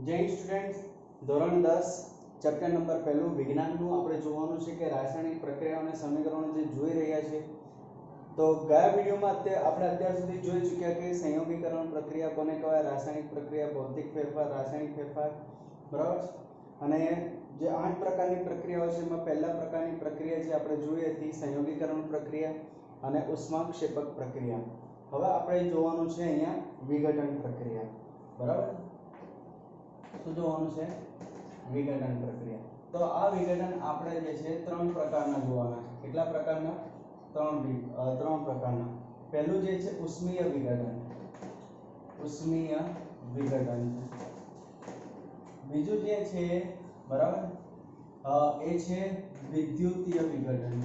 जय स्टूडेंट्स ધોરણ 10 chapter number 1 વિજ્ઞાનનું આપણે જોવાનું છે કે રાસાયણિક પ્રક્રિયાઓ અને સમીકરણો જે જોઈ રહ્યા છે તો ગયા વિડિયોમાં આપણે અત્યાર સુધી જોઈ ચૂક્યા કે સંયોગીકરણ પ્રક્રિયા કોને કહેવાય, રાસાયણિક પ્રક્રિયા, ભૌતિક ફેરફાર, રાસાયણિક ફેરફાર, બરાબર. અને જે 8 પ્રકારની પ્રક્રિયાઓ છે એમાં પહેલા પ્રકારની પ્રક્રિયા જે આપણે જોઈ હતી સંયોગીકરણ પ્રક્રિયા અને ઉષ્માક્ષેપક પ્રક્રિયા. હવે આપણે જોવાનું છે અહીંયા વિઘટન પ્રક્રિયા, બરાબર. શું જોવાનું છે? વિઘટન પ્રક્રિયા. તો આ વિઘટન આપણે જે છે 3 પ્રકારના જોવાના છે. કેટલા પ્રકારના? 3 પ્રકારના. પહેલું જે છે ઉષ્મીય વિઘટન, ઉષ્મીય વિઘટન. બીજું જે છે, બરાબર, એ છે વિદ્યુતીય વિઘટન,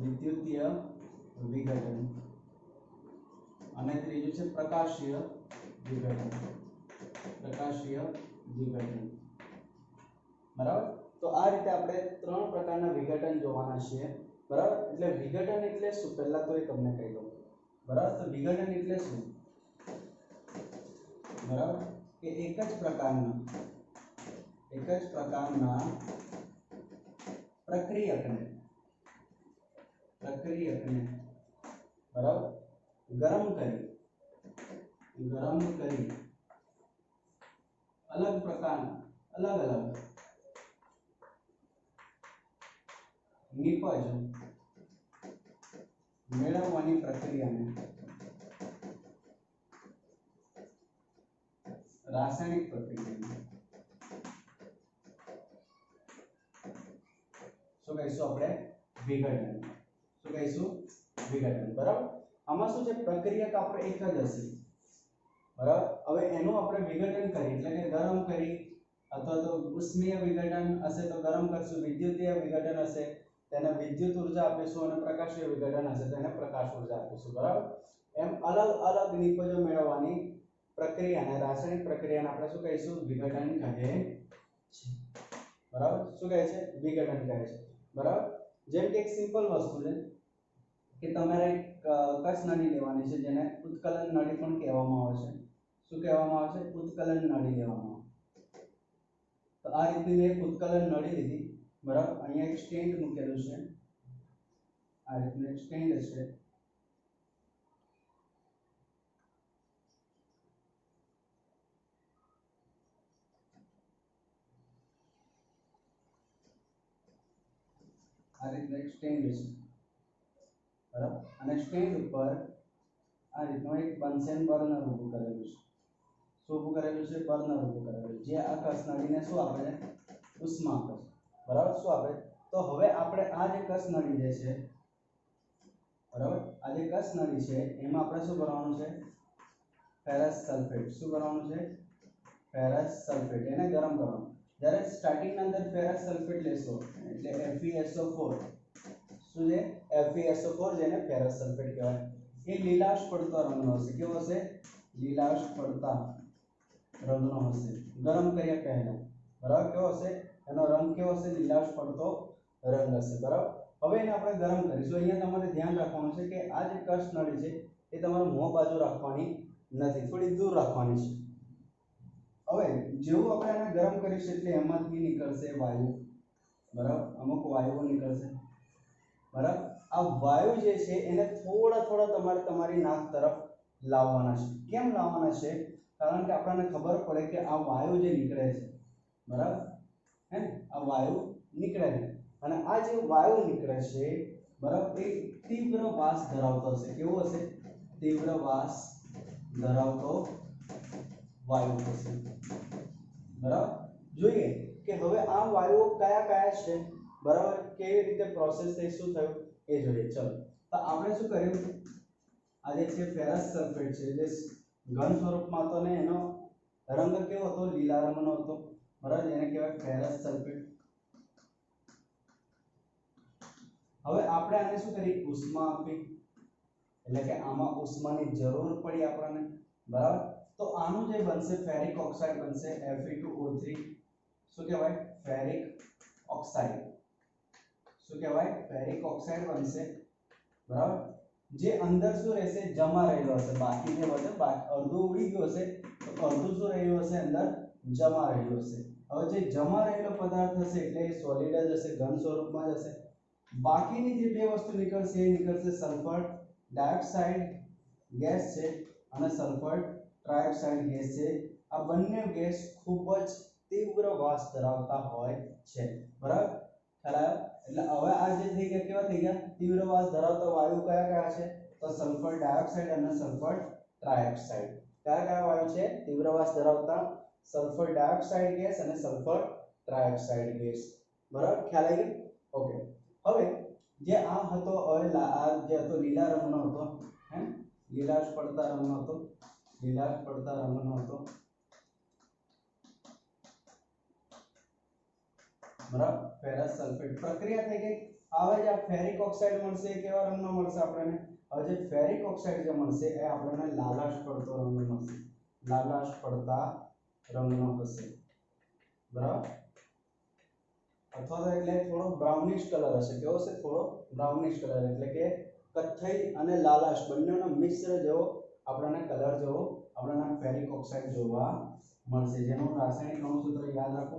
વિદ્યુતીય વિઘટન. અને ત્રીજું છે પ્રકાશીય વિઘટન, પ્રકાશીય વિઘટન, બરાબર. તો આ રીતે આપણે 3 પ્રકારના વિઘટન જોવાના છે, બરાબર. એટલે વિઘટન એટલે શું પહેલા તો એ તમને કહી દઉં, બરાબર. તો વિઘટન એટલે શું, બરાબર, કે એક જ પ્રકારના પ્રક્રિયકને બરાબર ગરમ કરી અલગ પ્રકારના અલગ નિપજ મેળવવાની પ્રક્રિયાને રાસાયણિક પ્રક્રિયા શું કહીશું આપણે? વિઘટન. શું કહીશું? વિઘટન, બરાબર. આમાં શું છે, પ્રક્રિયક આપણે એક જ હશે, બરાબર. હવે એનું આપણે વિઘટન કરી એટલે કે ગરમ કરી, અથવા તો ઉષ્મીય વિઘટન હશે તો ગરમ કરશું, વિદ્યુતીય વિઘટન હશે તેને વિદ્યુત ઉર્જા આપીશું, અને પ્રકાશીય વિઘટન હશે તેને પ્રકાશ ઉર્જા આપીશું, બરાબર. એમ અલગ અલગ નિપજો મેળવવાની પ્રક્રિયાને રાસાયણિક પ્રક્રિયાને આપણે શું કહીશું? વિઘટન કહે છે, બરાબર. શું કહે છે? વિઘટન કહે છે, બરાબર. જેમ કે એક સિમ્પલ વસ્તુ છે કે તમારે એક કસ નળી લેવાની છે જેને ઉત્કલન નળી પણ કહેવામાં આવે છે. શું કહેવામાં આવે છે? ઉત્કલન નળી લેવામાં આવે. તો આ રીતની મેં એક ઉત્કલન નળી લીધી, બરાબર. અહીંયા એક સ્ટેન્ડ મૂકેલું છે, આ રીતનું એક સ્ટેન્ડ છે. આ રીતનું એક સ્ટેન્ડ છે, બરાબર. અને સ્ટેન્ડ ઉપર આ રીતનું એક બન્સેન બર્નર ઊભું કરેલું છે. શું ઊભું કરેલું છે? બર્નર ઊભું કરેલું છે, જે આ કસ નળીને શું આપે છે? ઉષ્મા આપે છે, બરાબર. શું આપે? તો હવે આપણે આ જે કસ નળી જે છે, બરાબર, આ જે કસ નળી છે એમાં આપણે શું કરવાનું છે? Ferrous sulphate. શું કરવાનું છે? Ferrous sulphate. એને ગરમ કરવાનું. જ્યારે સ્ટાર્ટિંગની અંદર ફેરસ સલ્ફેટ લેશો એટલે FeSO4. શું છે? FeSO4, જેને ફેરસ સલ્ફેટ કહેવાય. એ લીલાશ પડતા રંગનો હશે. કેવો હશે? લીલાશ પડતા રંગનો હશે ગરમ કર્યા પહેલા, બરાબર. કેવો હશે? એનો રંગ કેવો હશે? લીલાશ પડતો રંગ હશે, બરાબર. હવે એને આપણે ગરમ કરીશું. અહીંયા તમારે ધ્યાન રાખવાનું છે કે આ જે કસ નળી છે એ તમારે મોં બાજુ રાખવાની નથી, થોડી દૂર રાખવાની છે. હવે જેવું આપણે એને ગરમ કરીશું એટલે એમાંથી નીકળશે વાયુ, બરાબર. અમુક વાયુઓ નીકળશે, બરાબર. આ વાયુ જે છે એને થોડા તમારે તમારી નાક તરફ લાવવાના છે. કેમ લાવવાના છે? કારણ કે આપણને ખબર પડે કે આ વાયુ જે નીકળે છે, બરાબર, હે, આ વાયુ નીકળે છે, અને આ જે વાયુ નીકળે છે, બરાબર, એ તીવ્ર વાસ ધરાવતો હશે. કેવો હશે? તીવ્ર વાસ ધરાવતો વાયુ હશે, બરાબર. જોઈએ કે હવે આ વાયુઓ કયા છે, બરાબર, કેવી રીતે પ્રોસેસ થઈ, શું થયું એ જોઈએ. ચલો, તો આપણે શું કર્યું? આ જે છે ફેરસ સલ્ફેટ છે, જે ઘન સ્વરૂપમાં હતો ને એનો રંગ કેવો હતો? લીલા રંગનો હતો, બરાબર, જેને કહેવાય ફેરસ સલ્ફેટ. હવે આપણે આને શું કરી? ઉષ્મા આપી, એટલે કે આમાં ઉષ્માની જરૂર પડી આપણને, બરાબર. તો આનું જે બનશે ફેરિક ઓક્સાઇડ બનશે, Fe2O3. શું કહેવાય? Ferric oxide. શું કહેવાય? ફેરિક ઓક્સાઇડ બનશે, બરાબર. જે અંદર શું રહેશે? જમા રહેલો હશે. બાકી જે વધે અડધું ઉડી ગયું હશે તો અડધું શું રહ્યું હશે? અંદર જમા રહેલો હશે। હવે જે જમા રહેલો પદાર્થ હશે એટલે એ સોલિડ જ હશે, ઘન સ્વરૂપમાં જ હશે। બાકીની જે બે વસ્તુ નીકળશે એ નીકળશે સલ્ફર ડાયોક્સાઇડ ગેસ છે અને સલ્ફર ટ્રાયોક્સાઇડ ગેસ છે। આ બંને ગેસ ખૂબ જ તીવ્ર વાસ ધરાવતા હોય છે, બરાબર? ખ્યાલ આવ્યો? એટલે હવે આ જે થઈ ગયા કેવા થઈ ગયા? તીવ્ર વાસ ધરાવતા વાયુ કયા કયા છે? તો સલ્ફર ડાયોક્સાઇડ અને સલ્ફર ટ્રાયોક્સાઇડ। કયા કયા વાયુ છે તીવ્ર વાસ ધરાવતા? સલ્ફર ડાયોક્સાઇડ ગેસ અને સલ્ફર ટ્રાયોક્સાઇડ ગેસ, બરાબર? ખ્યાલ આવી ગયો? ઓકે। હવે જે આ હતો આ જે હતો લીલા રંગનો હતો, હે લીલાશ પડતા રંગનો હતો, લીલાશ પડતા રંગનો હતો, બરાબર? ફેરસ સલ્ફેટ પ્રક્રિયા થઈ ગઈ। હવે જે ફેરિક ઓક્સાઇડ મળશે એ કેવા રંગનો મળશે આપણને? હવે જે ફેરિક ઓક્સાઇડ જે મળશે એ આપણને લાલાશ પડતો રંગ મળશે, લાલાશ પડતા રંગનો હશે, બરાબર? અથવા તો એટલે થોડો બ્રાઉનિશ કલર હશે। કેવો હશે? થોડો બ્રાઉનિશ કલર, એટલે કે કથ્થઈ અને લાલાશ બંનેનો મિશ્ર જેવો આપણને કલર જેવો આપણને ફેરિક ઓક્સાઇડ જોવા મળશે, જેનું રાસાયણિક અણુસૂત્ર યાદ રાખો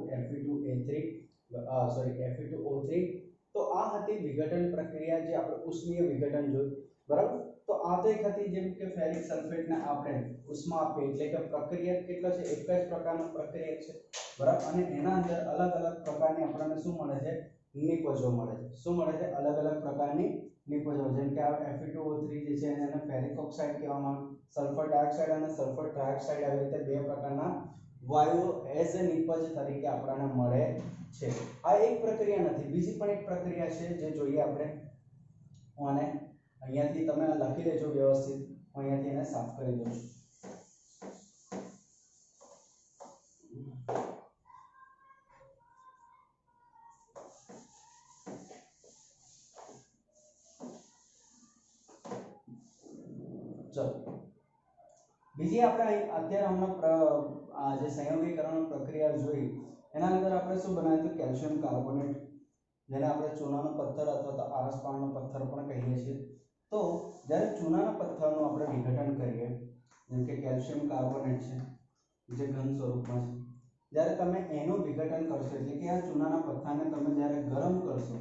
Fe2O3। તો આ હતી વિઘટન પ્રક્રિયા, જે આપણે ઉષ્મીય વિઘટન જોયું, બરાબર? તો આ તો એક હતી જેમ કે ફેરિક સલ્ફેટને આપણે ઉષ્મા આપીએ એટલે કે પ્રક્રિયક કેટલો છે? એક જ પ્રકારનો પ્રક્રિયક છે, બરાબર? અને એના અંદર અલગ અલગ પ્રકારની આપણને શું મળે છે? નિપજો મળે છે। શું મળે છે? અલગ અલગ પ્રકારની નિપજો, જેમ કે આ Fe2O3 જે છે એને ફેરિક ઓક્સાઇડ કહેવામાં આવે, સલ્ફર ડાયોક્સાઇડ અને સલ્ફર ટ્રાયોક્સાઇડ આવી રીતે બે પ્રકારના વાયુઓ એઝ અ નિપજ તરીકે આપણને મળે છે। આ એક પ્રક્રિયા નથી, બીજી પણ એક પ્રક્રિયા છે જે જોઈએ આપણે। હું આને અહીંયાથી તમે લખી લેજો વ્યવસ્થિત, હું અહીંયાથી એને સાફ કરી દઉં છું। ચલો, બીજી આપણે અત્યારે હમણાં જે સંયોગીકરણ પ્રક્રિયા જોઈ એના અંદર આપણે શું બનાવ્યું હતું? કેલ્શિયમ કાર્બોનેટ, જેને આપણે ચૂનાનો પથ્થર અથવા તો આરસપાણનો પથ્થર પણ કહીએ છીએ। તો જ્યારે ચૂનાના પથ્થરનું આપણે વિઘટન કરીએ, જેમ કે કેલ્શિયમ કાર્બોનેટ છે જે ઘન સ્વરૂપમાં છે, જ્યારે તમે એનું વિઘટન કરશો એટલે કે આ ચૂનાના પથ્થરને તમે જ્યારે ગરમ કરશો,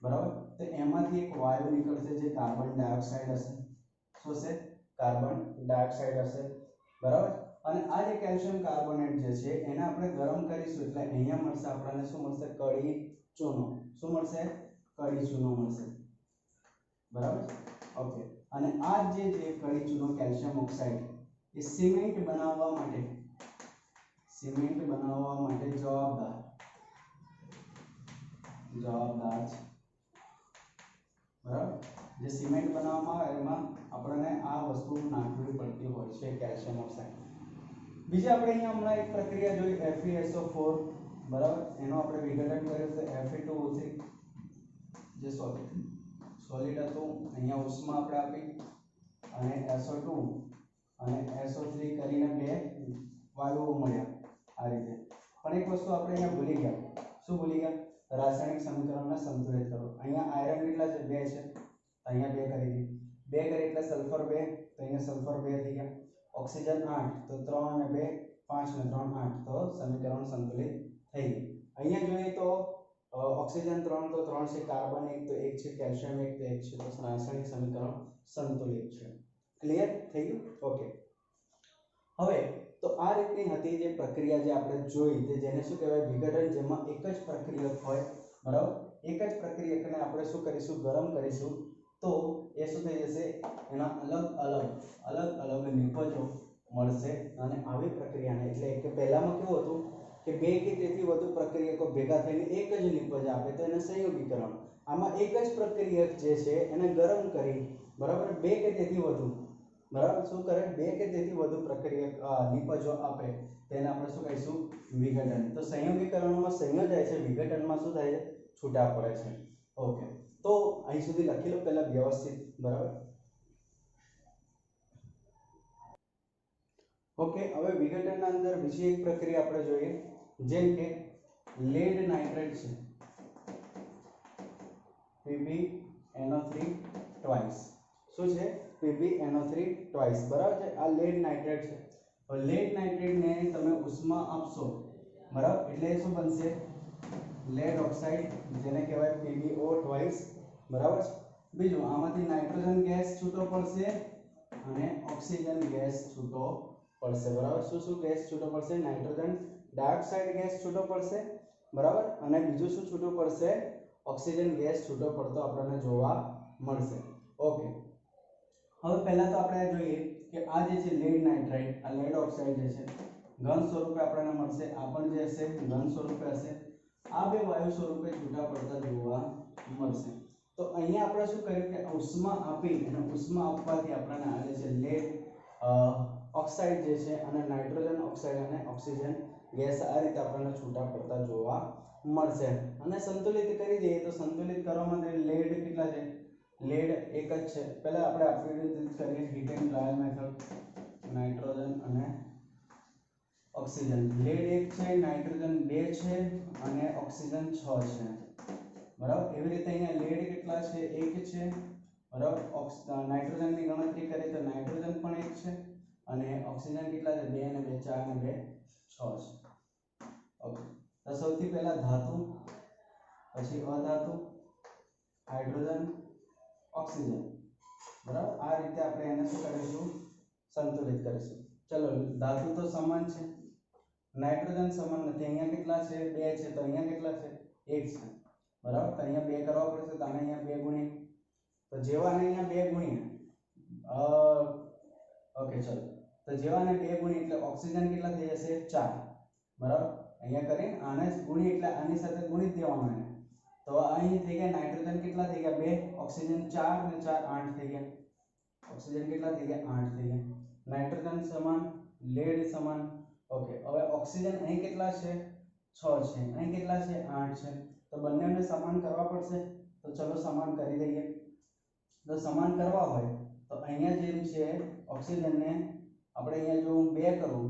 બરાબર, તો એમાંથી એક વાયુ નીકળશે જે કાર્બન ડાયોક્સાઇડ હશે। શું છે? કાર્બન ડાયોક્સાઇડ હશે, બરાબર? અને આ જે કેલ્શિયમ કાર્બોનેટ જે છે એને આપણે ગરમ કરીશું એટલે અહીંયા મળશે આપણને શું મળશે? કડી ચૂનો। શું મળશે? કડી ચૂનો મળશે, બરાબર? ઓકે। અને આ જે કડી ચૂનો કેલ્શિયમ ઓક્સાઇડ એ સિમેન્ટ બનાવવા માટે જવાબદાર છે, બરાબર? જે સિમેન્ટ બનાવવામાં આવે એમાં આપણને આ વસ્તુ નાખવી પડતી હોય છે, કેલ્શિયમ ઓક્સાઇડ। બીજી આપણે અહીંયા હમણાં એક પ્રક્રિયા જોઈ FeSO4, બરાબર? એનો આપણે વિઘટન કર્યું તો Fe2O3 જે સોલિડ હતું, અહીંયા ઉષ્મા આપણે આપી અને SO2 અને SO3 કરીને બે વાયુઓ મળ્યા આ રીતે। પણ એક વસ્તુ આપણે અહીંયા ભૂલી ગયા। શું ભૂલી ગયા? રાસાયણિક સમીકરણને સંતુલિત કરો। અહીંયા આયરન કેટલા છે? 2 છે, અહીંયા 2 કરી દી, 2 કરી એટલે સલ્ફર 2, તો અહીંયા સલ્ફર 2 થઈ ગયા। ઓક્સિજન 8, તો 3 અને 2 5 ને 3 8, તો સમીકરણ સંતુલિત થઈ ગયું। અહીંયા જોઈએ તો ઓક્સિજન 3 તો 3 છે, કાર્બન 1 તો 1 છે, કેલ્શિયમ 1 તો 1 છે, તો રાસાયણિક સમીકરણ સંતુલિત છે। ક્લિયર થઈ ગયું? ઓકે। હવે તો આ રીતની હતી જે પ્રક્રિયા જે આપણે જોઈ, તે જેને શું કહેવાય? વિઘટન, જેમાં એક જ પ્રક્રિયક હોય, બરાબર? એક જ પ્રક્રિયકને આપણે શું કરીશું? ગરમ કરીશું, તો એ શું થઈ જશે? એના અલગ અલગ નિપજો મળશે। અને આવી પ્રક્રિયાને એટલે કે પહેલામાં કેવું હતું કે બે કે તેથી વધુ પ્રક્રિયકો ભેગા થઈને એક જ નિપજ આપે તો એને સંયોગીકરણ। આમાં એક જ પ્રક્રિયક જે છે એને ગરમ કરી, બરાબર, બે કે તેથી વધુ, બરાબર, શું કરે? બે કે તેથી વધુ પ્રક્રિયક નિપજો આપે તેને આપણે શું કહીશું? વિઘટન। તો સંયોગીકરણમાં સંયોજાય છે, વિઘટનમાં શું થાય છે? છૂટા પડે છે। ઓકે, તો અહીં સુધી લખી લો પહેલા વ્યવસ્થિત, બરાબર? ઓકે। હવે વિઘટનના અંદર બીજી એક પ્રક્રિયા આપણે જોઈએ, જેમ કે લેડ નાઇટ્રેટ છે, PbNO3 ટ્વાઇસ। શું છે? PbNO3 ટ્વાઇસ, બરાબર છે? આ લેડ નાઇટ્રેટ છે। હવે લેડ નાઇટ્રેટને તમે ઉષ્મા આપશો ઓક્સો, બરાબર, એટલે શું બનશે લેડ ઓક્સાઇડ, જેને કહેવાય PbO ટ્વાઇસ, બરાબર છે. બીજું આમાંથી નાઇટ્રોજન ગેસ છૂટો પડશે અને ઓક્સિજન ગેસ છૂટો પડશે, બરાબર. શું ગેસ છૂટો પડશે? નાઇટ્રોજન ડાયોક્સાઇડ ગેસ છૂટો પડશે, બરાબર, અને બીજું શું છૂટું પડશે? ઓક્સિજન ગેસ છૂટો પડતો આપણને જોવા મળશે. ઓકે, હવે પહેલા તો આપણે જોઈએ કે આ જે છે લેડ નાઇટ્રાઇડ, આ લેડ ઓક્સાઇડ જે છે ઘન સ્વરૂપે આપણને મળશે. આ પણ જે હશે ઘન સ્વરૂપે હશે. આ બે વાયુ સ્વરૂપે છૂટા પડતા જોવા મળશે. તો અહીંયા આપણે શું કર્યું કે ઉષ્મા આપી અને ઉષ્મા આપવાથી આપણને આ જે છે લેડ ઓક્સાઇડ જે છે અને નાઇટ્રોજન ઓક્સાઇડ અને ઓક્સિજન ગેસ આ રીતે આપણને છૂટા પડતા જોવા મળશે. અને સંતુલિત કરી દઈએ તો સંતુલિત કરવા માટે લેડ કેટલા છે? લેડ એક જ છે. પહેલા આપણે આપણી રીતે કરીએ heat and trial method. Nitrogen અને ઓક્સિજન, લેડ 1 છે, નાઇટ્રોજન 2 છે અને ઓક્સિજન 6 છે, બરાબર. એવી રીતે અહીંયા લેડ કેટલા છે? 1 છે, બરાબર. નાઇટ્રોજન ની ગણતરી કરીએ તો નાઇટ્રોજન પણ 1 છે અને ઓક્સિજન કેટલા છે? 2 અને 2 4 અને 2 6 છે. ઓકે, તો સૌથી પહેલા ધાતુ, પછી અધાતુ, હાઇડ્રોજન, ઓક્સિજન, બરાબર. આ રીતે આપણે એને શું કરીશું? સંતુલિત કરીશું. ચલો, ધાતુ તો સમાન છે, નાઇટ્રોજન સમાન નથી. અહીંયા કેટલા છે? 2 છે, તો અહીંયા કેટલા છે? 1 છે, બરાબર. તો અહીંયા 2 કરવા પડશે, તો અહીંયા 2 ગુણ્યા, તો જેવા અહીંયા 2 ગુણ્યા ઓકે ચલો, તો જેવા ને 2 ગુણ્યા એટલે ઓક્સિજન કેટલા થઈ જશે? 4, બરાબર. અહીંયા કરીને આને ગુણી એટલે આની સાથે ગુણી દેવાનું એને, તો અહીં થઈ ગયા નાઇટ્રોજન કેટલા થઈ ગયા? 2, ઓક્સિજન 4 ને 4 8 થઈ ગયા. ઓક્સિજન કેટલા થઈ ગયા? 8 થઈ ગયા. નાઇટ્રોજન સમાન, લેડ સમાન. ઓકે, હવે ઓક્સિજન અહીં કેટલા છે? 6 છે, અહીં કેટલા છે? 8 છે. તો બંનેને સમાન કરવા પડશે. તો ચલો સમાન કરી દઈએ. તો સમાન કરવા હોય તો અહીંયા જેમ છે ઓક્સિજનને આપણે અહીંયા જો હું 2 કરું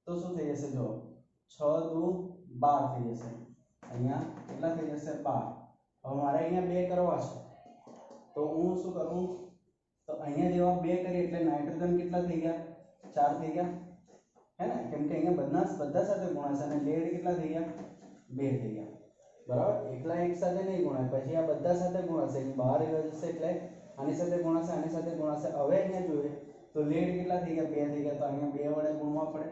તો શું થઈ જશે? જો 6 દુ 12 થઈ જશે. અહીંયા કેટલા થઈ જશે? 12. હવે મારે અહીંયા 2 કરવા છે તો હું શું કરું? તો અહીંયા જેવા 2 કરી એટલે નાઇટ્રોજન કેટલા થઈ ગયા? 4 થઈ ગયા, હે ને? કેમ કે અહીંયા બધા સાથે ગુણાશે અને લેડ કેટલા થઈ ગયા? 2 થઈ ગયા, બરાબર. એકલા એક સાથે નહીં ગુણાય, પછી આ બધા સાથે ગુણાશે. બહાર જશે એટલે આની સાથે ગુણાશે, આની સાથે ગુણાશે. હવે અહીંયા જોઈએ તો લેડ કેટલા થઈ ગયા? 2 થઈ ગયા, તો અહીંયા 2 વડે ગુણવા પડે.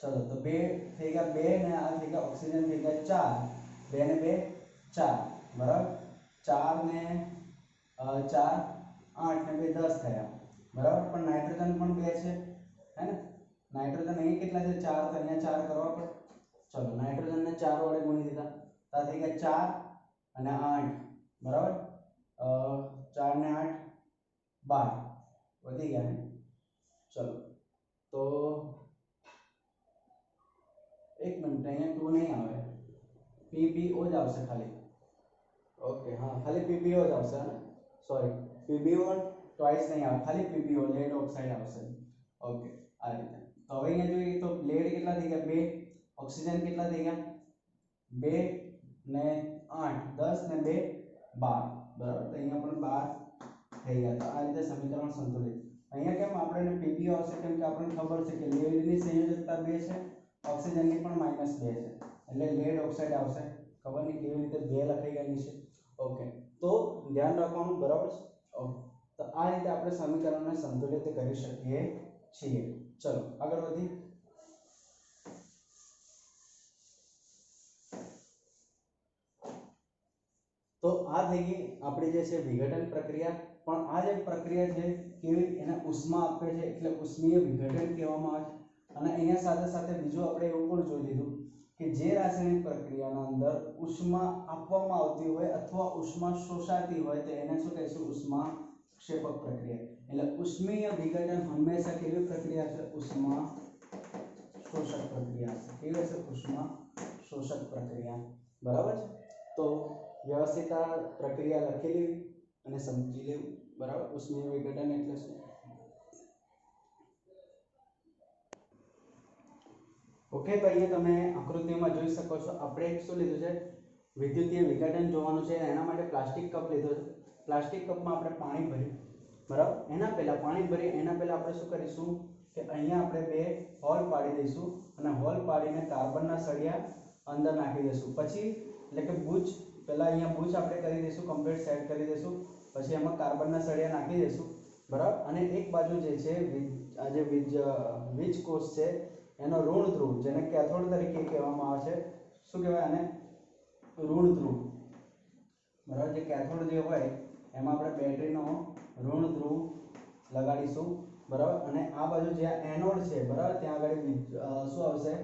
ચલો, તો 2 થઈ ગયા, 2 ને આ થઈ ગયા ઓક્સિજન થઈ ગયા 4, 2 ને 2 4, બરાબર. 4 ને 4 8 ને 2 10 થયા, બરાબર. પણ નાઇટ્રોજન પણ 2 છે, હે ને? નાઇટ્રોજન અહીં કેટલા છે? 4, તો અહીંયા 4 કરવા પડે. ચલો, નાઇટ્રોજન ને 4 વડે ગુણી દીધા, તો થઈ ગયા 4 અને 8, બરાબર. 4 ને 8 12 વધી ગયા ને. ચલો, તો એક મિનિટ, અહીંયા 2 નહીં આવે, PbO જ આવશે ખાલી. ઓકે, હા, ખાલી PbO જ આવશે ને, સોરી, PbO ટ્વાઇસ નહીં આવે, ખાલી PbO લેડ ઓક્સાઇડ આવશે. ઓકે, આ રીતે. તો હવે અહીંયા જોઈએ તો લેડ કેટલા થઈ ગયા? 2, ઓક્સિજન કેટલા થઈ ગયા? 2 ને 8 10 ને 2 12, બરાબર. તો અહીંયા પણ 12 થઈ ગયા. તો આ રીતે સમીકરણ સંતુલિત. અહીંયા કેમ આપણે PbO આવશે? કેમ કે આપણને ખબર છે કે લેડની સંયોજકતા 2 છે, ઓક્સિજનની પણ -2 છે, એટલે લેડ ઓક્સાઇડ આવશે. ખબર નહીં કેવી રીતે 2 લખાઈ ગયેલી છે. ઓકે, તો ધ્યાન રાખવાનું, બરાબર છે. ઓકે, તો આ રીતે આપણે સમીકરણને સંતુલિત કરી શકીએ છીએ. ચલો આગળ વધીએ. તો આ થઈ ગઈ આપણી જે છે વિઘટન પ્રક્રિયા. પણ આ જે પ્રક્રિયા છે કેવી, એને ઉષ્મા આપે છે એટલે ઉષ્મીય વિઘટન કહેવામાં આવે છે. અને અહીંયા સાથે સાથે બીજું આપણે એવું પણ જોઈ લીધું કે જે રાસાયણિક પ્રક્રિયાના અંદર ઉષ્મા આપવામાં આવતી હોય અથવા ઉષ્મા શોષાતી હોય તો એને શું કહીશું? ઉષ્મા ક્ષેપક પ્રક્રિયા. એટલે ઉષ્મીય વિઘટન હંમેશા કેવી પ્રક્રિયા છે? ઉષ્મા શોષક પ્રક્રિયા છે. કેવી છે? ઉષ્મા શોષક પ્રક્રિયા, બરાબર છે. તો વ્યવસ્થિત આ પ્રક્રિયા લખેલી અને સમજી લેવું, બરાબર. ઉષ્મીય વિઘટન એટલે શું? ઓકે, તો અહીંયા તમે આકૃતિમાં જોઈ શકો છો. આપણે એક શું લીધું છે? વિદ્યુતીય વિઘટન જોવાનું છે. એના માટે પ્લાસ્ટિક કપ લીધો છે. પ્લાસ્ટિક કપમાં આપણે પાણી ભર્યું, બરાબર. એના પહેલા પાણી ભરી એના પહેલા આપણે શું કરીશું? કે અહીંયા આપણે બે હોલ પાડી દઈશું અને હોલ પાડીને કાર્બનના સળિયા અંદર નાખી દઈશું. પછી એટલે કે બુચ પહેલા અહીંયા બુચ આપણે કરી દઈશું, કમ્પ્લીટ સેટ કરી દઈશું. પછી એમાં કાર્બનના સળિયા નાખી દઈશું, બરાબર. અને એક બાજુ જે છે આ જે વીજ કોષ છે એનો ઋણ ધ્રુવ, જેને કેથોડ તરીકે કહેવામાં આવે છે. શું કહેવાય આને? ઋણ ધ્રુવ, બરાબર. જે કેથોડ જે હોય એમાં આપણે બેટરીનો ઋણ ધ્રુવ લગાડીશું, બરાબર. અને આ બાજુ જ્યાં એનોડ છે, બરાબર, ત્યાં આગળ શું આવશે?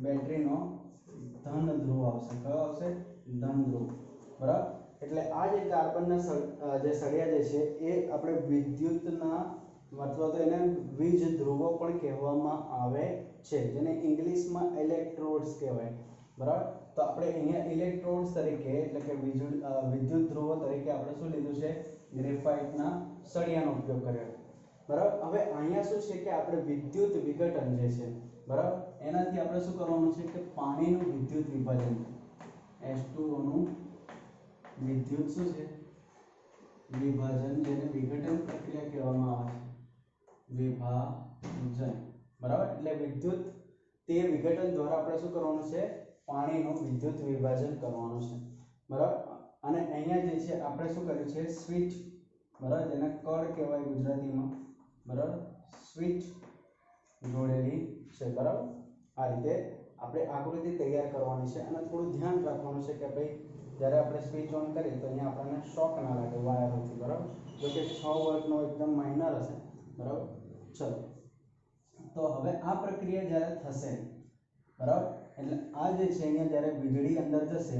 બેટરીનો ધન ધ્રુવ આવશે. કયો આવશે? ધન ધ્રુવ, બરાબર. એટલે આ જે કાર્બનના જે સળિયા જે છે એ આપણે વિદ્યુતના અથવા તો એને વીજ ધ્રુવો પણ કહેવામાં આવે છે, જેને ઇંગ્લિશમાં ઇલેક્ટ્રોડ્સ કહેવાય, બરાબર. તો આપણે અહીંયા ઇલેક્ટ્રોડ્સ તરીકે એટલે કે વિદ્યુત ધ્રુવો તરીકે આપણે શું લીધું છે? ગ્રેફાઇટના સળિયાનો ઉપયોગ કર્યો, બરાબર. હવે અહીંયા શું છે કે આપણે વિદ્યુત વિઘટન જે છે, બરાબર, એનાથી આપણે શું કરવાનું છે કે પાણીનું વિદ્યુત વિભાજન, H2O નું વિદ્યુત શું છે? વિભાજન, જેને વિઘટન પ્રક્રિયા કહેવામાં આવે છે, વિભાજન, બરાબર. એટલે વિદ્યુત તે વિઘટન દ્વારા આપણે શું કરવાનું છે? પાણીનું વિદ્યુત વિભાજન કરવાનું છે, બરાબર. અને અહીંયા જે છે આપણે શું કર્યું છે? સ્વિચ, બરાબર, જેને કળ કહેવાય ગુજરાતીમાં, બરાબર, સ્વિચ જોડેલી છે, બરાબર. આ રીતે આપણે આકૃતિ તૈયાર કરવાની છે અને થોડું ધ્યાન રાખવાનું છે કે ભાઈ જ્યારે આપણે સ્વિચ ઓન કરીએ તો અહીંયા આપણને શોક ના લાગે વાયરથી, બરાબર. જો કે 6 વોલ્ટનો એકદમ માઇનર હશે, બરાબર. ચલો, તો હવે આ પ્રક્રિયા જ્યારે થશે, બરાબર, એટલે આ જે છે અહીંયા જ્યારે વીજળી અંદર જશે,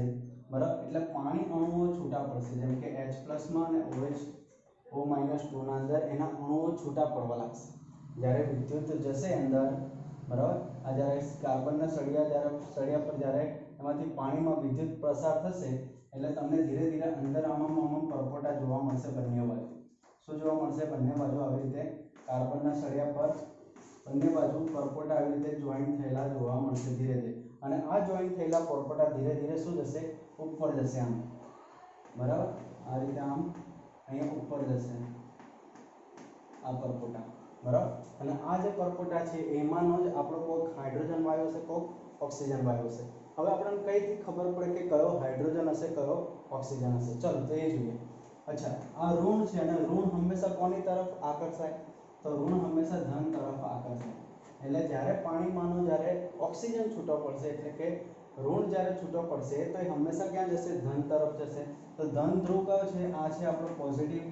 બરાબર, એટલે પાણી અણુઓ છૂટા પડશે, જેમ કે H+ માં અને O-2 ના અંદર એના અણુઓ છૂટા પડવા લાગશે જ્યારે વિદ્યુત જશે અંદર, બરાબર. આ જ્યારે કાર્બનના સળિયા પર જ્યારે એમાંથી પાણીમાં વિદ્યુત પ્રસાર થશે એટલે તમને ધીરે ધીરે અંદર આમાં પરપોટા જોવા મળશે બંને બાજુ. શું જોવા મળશે? બંને બાજુ આવી રીતે કાર્બનના સળિયા પર બંને બાજુ પરપોટા આવી રીતે જોઈન્ટ થયેલા જોવા મળશે ધીરે ધીરે. અને આ જોઈન્ટ થયેલા પરપોટા ધીરે ધીરે શું જશે? ઉપર જશે, આમ, બરાબર. આ રીતે આમ અહીંયા ઉપર જશે આ પરપોટા, બરાબર. અને આ જે પરપોટા છે એમાંનો જ આપણો કોક હાઇડ્રોજન વાયુ હશે, કોક ઓક્સિજન વાયુ હશે. હવે આપણને કઈથી ખબર પડે કે કયો હાઇડ્રોજન હશે, કયો ઓક્સિજન હશે? ચલો તો એ જોઈએ. અચ્છા, આ ઋણ છે અને ઋણ હંમેશા કોની તરફ આકર્ષાય? તો ઋણ હંમેશા ધન તરફ આકર્ષાય. એટલે જ્યારે પાણીમાંનો જ્યારે ઓક્સિજન છૂટો પડશે એટલે કે ઋણ જ્યારે છૂટો પડશે તો એ હંમેશા ક્યાં જશે? ધન તરફ જશે. તો ધન ધ્રુવ કયો છે? આ છે આપણો પોઝિટિવ,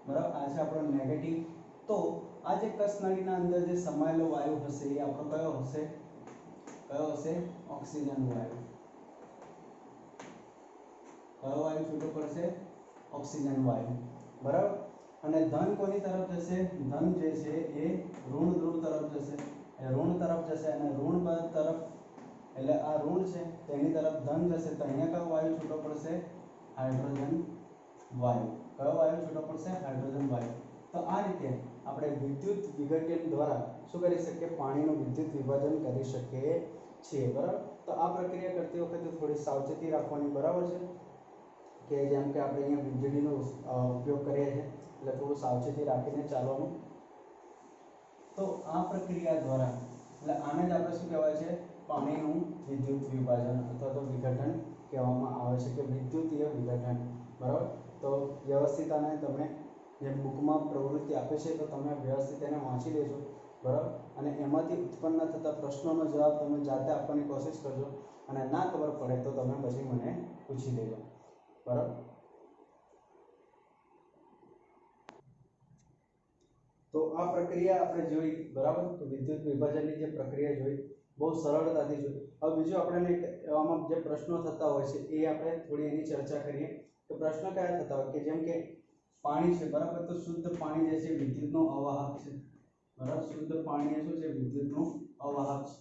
બરાબર. આ છે આપણો નેગેટિવ. તો આ જે કસનળીના અંદર જે સમાયેલો વાયુ હશે એ આપણો કયો હશે? કયો હશે? ઓક્સિજન વાયુ. કયો વાયુ છૂટો પડશે? ઓક્સિજન વાયુ, બરાબર. અને ધન કોની તરફ જશે? ધન જે છે એ ઋણ ધ્રુવ તરફ જશે. એ ઋણ તરફ જશે અને ઋણ તરફ એટલે આ ઋણ છે તેની તરફ ધન જશે તો અહીંયા કયો વાયુ છૂટો પડશે? હાઇડ્રોજન વાયુ. કયો વાયુ છૂટો પડશે? હાઇડ્રોજન વાયુ. તો આ રીતે આપણે વિદ્યુત વિઘટન દ્વારા શું કરી શકીએ? પાણીનું વિદ્યુત વિભાજન કરી શકીએ છીએ, બરાબર. તો આ પ્રક્રિયા કરતી વખતે થોડી સાવચેતી રાખવાની, બરાબર છે. કે જેમ કે આપણે અહીંયા વીજળીનો ઉપયોગ કરીએ છીએ એટલે થોડું સાવચેતી રાખીને ચાલવાનું. તો આ પ્રક્રિયા દ્વારા એટલે આને જ આપણે શું કહેવાય છે? પાણીનું વિદ્યુત વિભાજન અથવા તો વિઘટન કહેવામાં આવે છે કે વિદ્યુતીય વિઘટન, બરાબર. તો વ્યવસ્થિત આને તમે જે બુકમાં પ્રવૃત્તિ આપે છે તો તમે વ્યવસ્થિત એને વાંચી લેજો, બરાબર. અને એમાંથી ઉત્પન્ન થતા પ્રશ્નોનો જવાબ તમે જાતે આપવાની કોશિશ કરજો અને ના ખબર પડે તો તમે પછી મને પૂછી લેજો, બરાબર. તો આ પ્રક્રિયા આપણે જોઈ, બરાબર. તો વિદ્યુત વિભાજનની જે પ્રક્રિયા જોઈ બહુ સરળતાથી જોઈ. હવે બીજું આપણે આમાં જે પ્રશ્નો થતા હોય છે એ આપણે થોડી એની ચર્ચા કરીએ. તો પ્રશ્ન કયા થતા હોય કે જેમ કે પાણી છે, બરાબર. તો શુદ્ધ પાણી જે છે વિદ્યુતનો અવાહક છે, બરાબર. શુદ્ધ પાણી એ શું છે? વિદ્યુતનું અવાહક છે,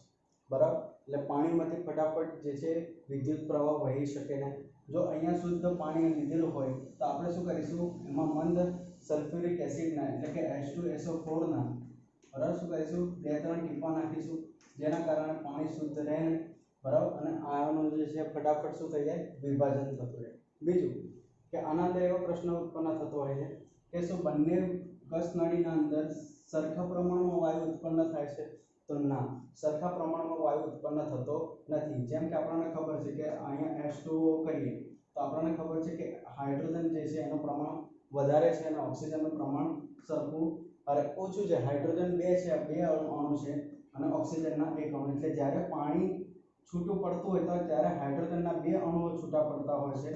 બરાબર. એટલે પાણીમાંથી ફટાફટ જે છે વિદ્યુત પ્રવાહ વહી શકે ને. જો અહીંયા શુદ્ધ પાણી લીધેલું હોય તો આપણે શું કરીશું? એમાં મંદ સલ્ફ્યુરિક એસિડના એટલે કે H2SO4 ના, બરાબર, શું કરીશું? 2-3 ટીપા નાખીશું જેના કારણે પાણી શુદ્ધ રહે, બરાબર. અને આયનો જે છે ફટાફટ શું થઈ જાય? વિભાજન થતું રહે. બીજું કે આના અંદર એવો પ્રશ્ન ઉત્પન્ન થતો હોય છે કે શું બંને કસનળીના અંદર સરખા પ્રમાણમાં વાયુ ઉત્પન્ન થાય છે? તો ના, સરખા પ્રમાણમાં વાયુ ઉત્પન્ન થતો નથી. જેમ કે આપણને ખબર છે કે અહીંયા H2O કરીએ તો આપણને ખબર છે કે હાઇડ્રોજન જે છે એનું પ્રમાણ વધારે છે અને ઓક્સિજનનું પ્રમાણ સરખું અરે ઓછું છે. હાઇડ્રોજન 2 છે, 2 અણુ છે અને ઓક્સિજનના 1 અણુ. એટલે જ્યારે પાણી છૂટું પડતું હોય તો ત્યારે હાઇડ્રોજનના 2 અણુઓ છૂટા પડતા હોય છે,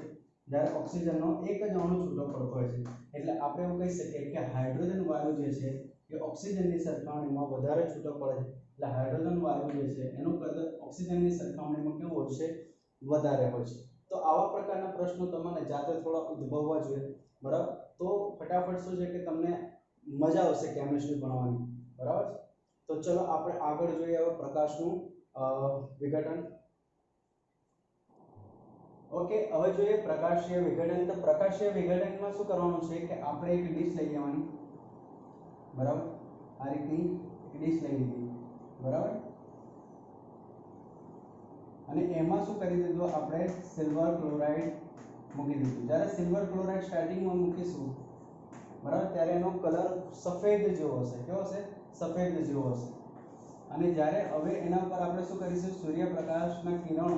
જ્યારે ઓક્સિજનનો એક જ અણુ છૂટો પડતો હોય છે. એટલે આપણે એવું કહી શકીએ કે હાઇડ્રોજન વાયુ જે છે એ ઓક્સિજનની સરખામણીમાં વધારે છૂટો પડે છે. એટલે હાઇડ્રોજન વાયુ જે છે એનું કદ ઓક્સિજનની સરખામણીમાં કેવું હોય છે? વધારે હોય છે. તો આવા પ્રકારના પ્રશ્નો તમને જાતે થોડા ઉદ્ભવવા જોઈએ, બરાબર? તો ફટાફટ શું છે કે તમને મજા આવશે કેમિસ્ટ્રી ભણવાની, બરાબર? તો ચલો આપણે આગળ જોઈએ હવે પ્રકાશનું વિઘટન. ઓકે, હવે જોઈએ પ્રકાશીય વિઘટન. તો પ્રકાશીય વિઘટનમાં શું કરવાનું છે કે આપણે એક ડીશ લઈ લેવાની, બરાબર? આ રીતની ડીશ લઈ લીધી, બરાબર? અને એમાં શું કરી દીધું આપણે? સિલ્વર ક્લોરાઇડ મૂકી દીધું. જ્યારે સિલ્વર ક્લોરાઇડ સ્ટાર્ટિંગમાં મૂકીશું, બરાબર, ત્યારે એનો કલર સફેદ જેવો હશે. કેવો હશે? સફેદ જેવો હશે. અને જ્યારે હવે એના પર આપણે શું કરીશું? સૂર્યપ્રકાશના કિરણો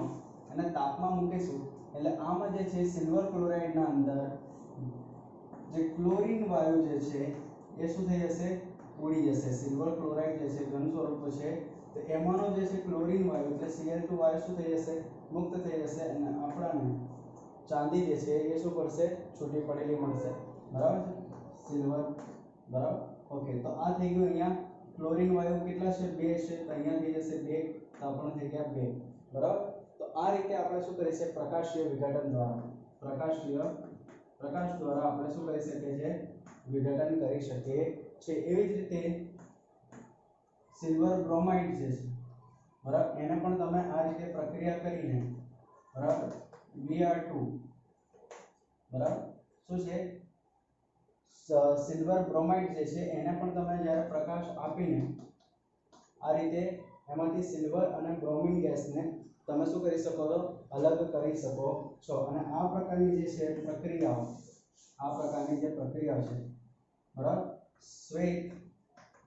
અને તાપમાં મૂકીશું, એટલે આમાં જે છે સિલ્વર ક્લોરાઇડના અંદર જે ક્લોરીન વાયુ જે છે એ શું થઈ જશે? ઉડી જશે. સિલ્વર ક્લોરાઇડ જે છે ઘન સ્વરૂપ છે, તો એમાંનો જે છે ક્લોરીન વાયુ એટલે Cl2 વાયુ શું થઈ જશે? મુક્ત થઈ જશે અને આપણને ચાંદી જે છે એ શું કરશે? છૂટી પડેલી મળશે, બરાબર છે? સિલ્વર, બરાબર? ઓકે, તો આ થઈ ગયું. અહીંયા ક્લોરીન વાયુ કેટલા છે? 2 છે, તો અહીંયા થઈ જશે 2, તો આપણને થઈ ગયા 2, બરાબર? તો આ રીતે આપણે શું કરી છે? પ્રકાશીય વિઘટન દ્વારા પ્રકાશ દ્વારા આપણે શું કરી શકીએ છીએ? વિઘટન કરી શકીએ છીએ. એવી જ રીતે સિલ્વર બ્રોમાઇડ જે છે, બરાબર, એને પણ તમે આ રીતે પ્રક્રિયા કરીને, બરાબર, Br2, બરાબર, શું છે? સિલ્વર બ્રોમાઇડ જે છે એને પણ તમે જ્યારે પ્રકાશ આપીને આ રીતે એમાંથી સિલ્વર અને બ્રોમિન ગેસને તમે શું કરી શકો છો? અલગ કરી શકો છો. અને આ પ્રકારની જે છે પ્રક્રિયાઓ, છે, બરાબર, શ્વેત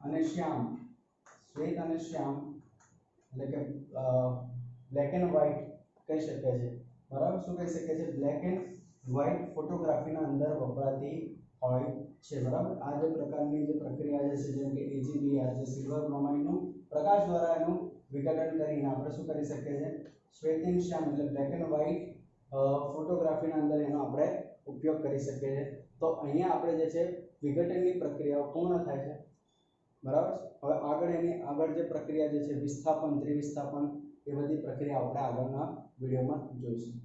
અને શ્યામ એટલે કે બ્લેક એન્ડ વ્હાઇટ કહી શકાય છે, બરાબર? શું કહી શકાય છે? બ્લેક એન્ડ વ્હાઇટ ફોટોગ્રાફીના અંદર વપરાતી હોય છે, બરાબર? આ જે પ્રકારની જે પ્રક્રિયા છે, જેમ કે AgBr જે સિલ્વર બ્રોમાઇડનું પ્રકાશ દ્વારા એનું વિઘટન કરીને આપણે શું કરી શકીએ છીએ? શ્વેત શ્યામ એટલે બ્લેક એન્ડ વ્હાઇટ ફોટોગ્રાફીના અંદર એનો આપણે ઉપયોગ કરી શકીએ છીએ. તો અહીંયા આપણે જે છે વિઘટનની પ્રક્રિયાઓ પૂર્ણ થાય છે, બરાબર? હવે આગળ જે પ્રક્રિયા જે છે વિસ્થાપન, ત્રિવિસ્થાપન, એ બધી પ્રક્રિયા આપણે આગળના વિડીયોમાં જોઈશું.